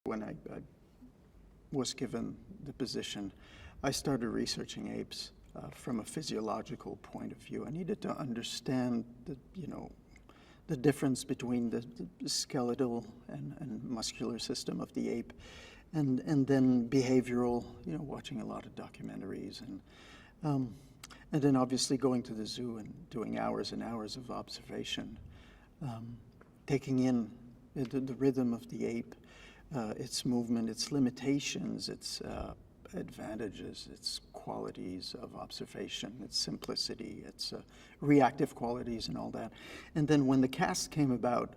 When I was given the position, I started researching apes from a physiological point of view. I needed to understand the difference between the skeletal and muscular system of the ape, and then behavioral. Watching a lot of documentaries, and then obviously going to the zoo and doing hours and hours of observation, taking in the rhythm of the ape. Its movement, its limitations, its advantages, its qualities of observation, its simplicity, its reactive qualities and all that. And then when the cast came about,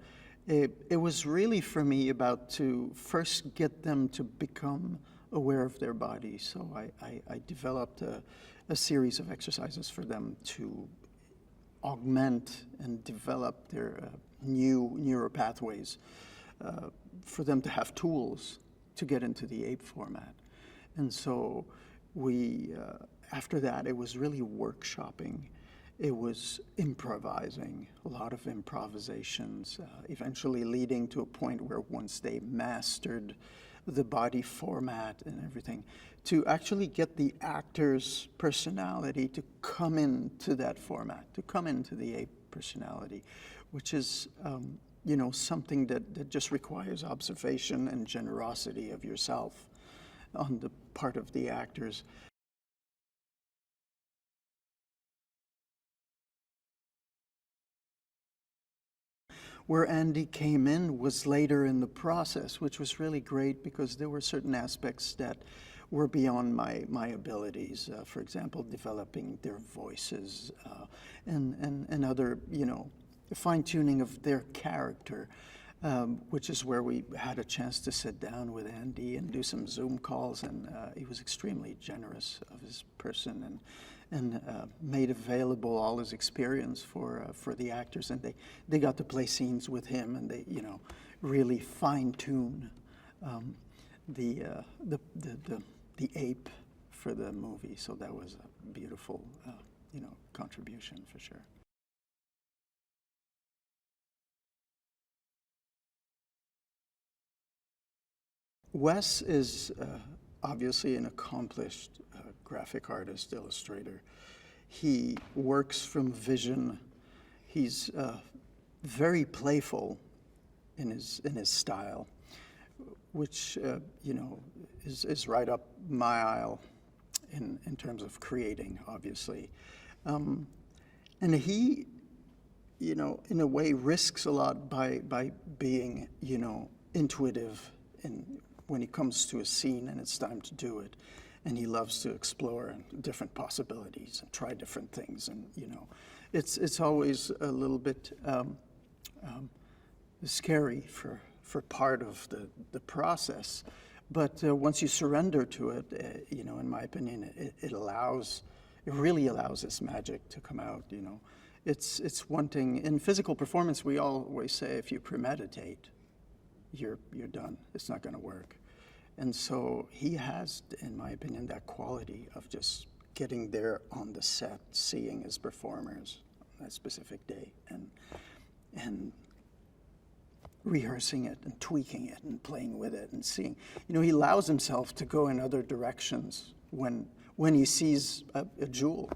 it was really for me about to first get them to become aware of their body. So I developed a series of exercises for them to augment and develop their new neural pathways, for them to have tools to get into the ape format. And so we, after that, it was really workshopping. It was improvising, a lot of improvisations, eventually leading to a point where once they mastered the body format and everything, to actually get the actor's personality to come into that format, to come into the ape personality, which is something that just requires observation and generosity of yourself on the part of the actors. Where Andy came in was later in the process, which was really great because there were certain aspects that were beyond my abilities. For example, developing their voices and other, the fine-tuning of their character, which is where we had a chance to sit down with Andy and do some Zoom calls, and he was extremely generous of his person and made available all his experience for the actors, and they got to play scenes with him, and they really fine-tune the ape for the movie. So that was a beautiful contribution for sure. Wes is obviously an accomplished graphic artist, illustrator. He works from vision. He's very playful in his style, which is right up my aisle in terms of creating, obviously. And he, in a way, risks a lot by being, intuitive when he comes to a scene and it's time to do it. And he loves to explore different possibilities and try different things. And, it's always a little bit scary for part of the process. But once you surrender to it, in my opinion, it really allows this magic to come out, It's one thing. In physical performance, we always say if you premeditate, you're done. It's not going to work. And so he has, in my opinion, that quality of just getting there on the set, seeing his performers on that specific day, and rehearsing it and tweaking it and playing with it and seeing. He allows himself to go in other directions when he sees a jewel,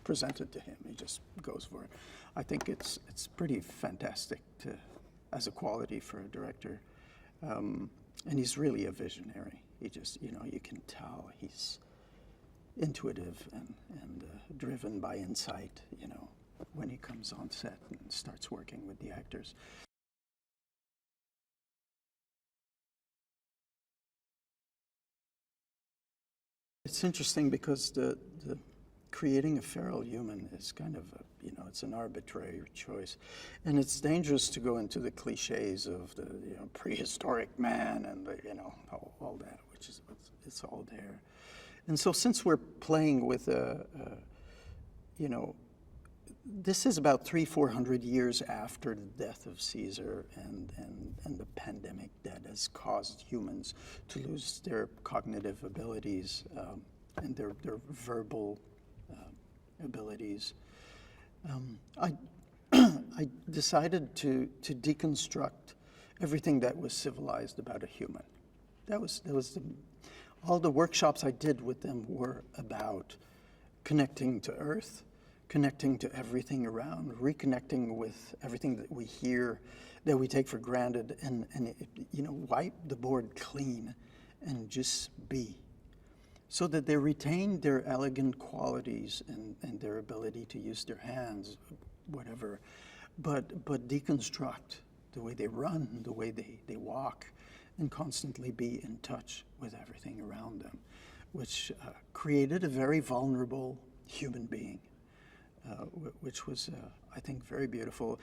presented to him. He just goes for it. I think it's pretty fantastic as a quality for a director. And he's really a visionary. He just, you can tell he's intuitive and driven by insight, when he comes on set and starts working with the actors. It's interesting because the creating a feral human is kind of it's an arbitrary choice, and it's dangerous to go into the cliches of the prehistoric man and all that, which is it's all there. And so since we're playing with this is about 300-400 years after the death of Caesar and the pandemic that has caused humans to lose their cognitive abilities and their verbal abilities. I decided to deconstruct everything that was civilized about a human. All the workshops I did with them were about connecting to Earth, connecting to everything around, reconnecting with everything that we hear, that we take for granted, and wipe the board clean and just be, so that they retain their elegant qualities and their ability to use their hands, whatever, but deconstruct the way they run, the way they walk, and constantly be in touch with everything around them, which created a very vulnerable human being, which was, I think, very beautiful.